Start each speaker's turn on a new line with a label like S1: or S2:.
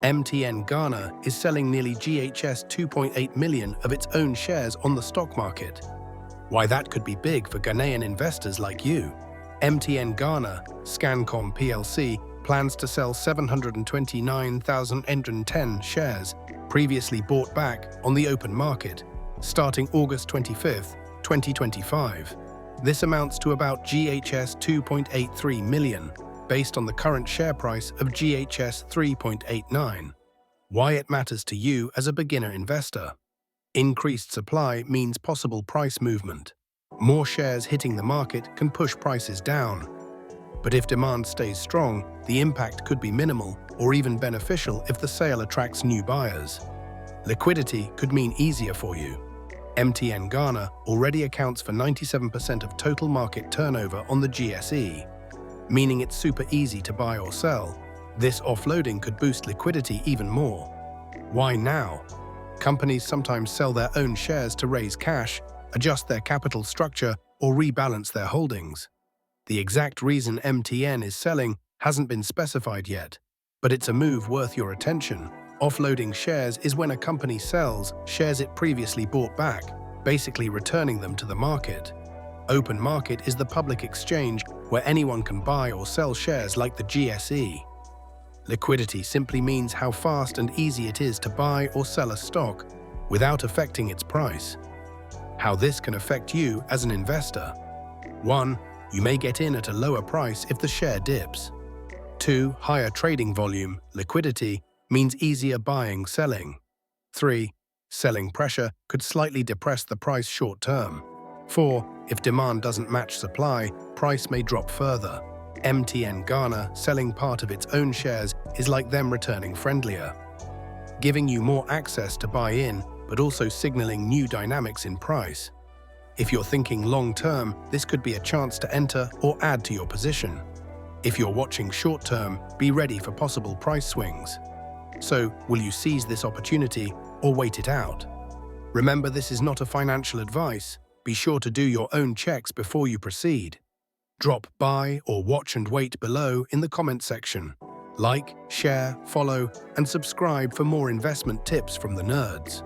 S1: MTN Ghana is selling nearly GHS 2.8 million of its own shares on the stock market. Why that could be big for Ghanaian investors like you. MTN Ghana, Scancom plc, plans to sell 729,810 shares previously bought back on the open market, starting August 25, 2025. This amounts to about GHS 2.83 million, based on the current share price of GHS 3.89. Why it matters to you as a beginner investor. Increased supply means possible price movement. More shares hitting the market can push prices down. But if demand stays strong, the impact could be minimal or even beneficial if the sale attracts new buyers. Liquidity could mean easier for you. MTN Ghana already accounts for 97% of total market turnover on the GSE, meaning it's super easy to buy or sell. This offloading could boost liquidity even more. Why now? Companies sometimes sell their own shares to raise cash, adjust their capital structure, or rebalance their holdings. The exact reason MTN is selling hasn't been specified yet, but it's a move worth your attention. Offloading shares is when a company sells shares it previously bought back, basically returning them to the market. Open market is the public exchange where anyone can buy or sell shares like the GSE. Liquidity simply means how fast and easy it is to buy or sell a stock without affecting its price. How this can affect you as an investor. 1. You may get in at a lower price if the share dips. 2. Higher trading volume, liquidity, means easier buying, selling. 3. Selling pressure could slightly depress the price short term. 4. If demand doesn't match supply, price may drop further. MTN Ghana selling part of its own shares is like them returning friendlier, giving you more access to buy in, but also signaling new dynamics in price. If you're thinking long-term, this could be a chance to enter or add to your position. If you're watching short-term, be ready for possible price swings. So, will you seize this opportunity or wait it out? Remember, this is not a financial advice. Be sure to do your own checks before you proceed. Drop buy or watch and wait below in the comment section. Like, share, follow, and subscribe for more investment tips from the nerds.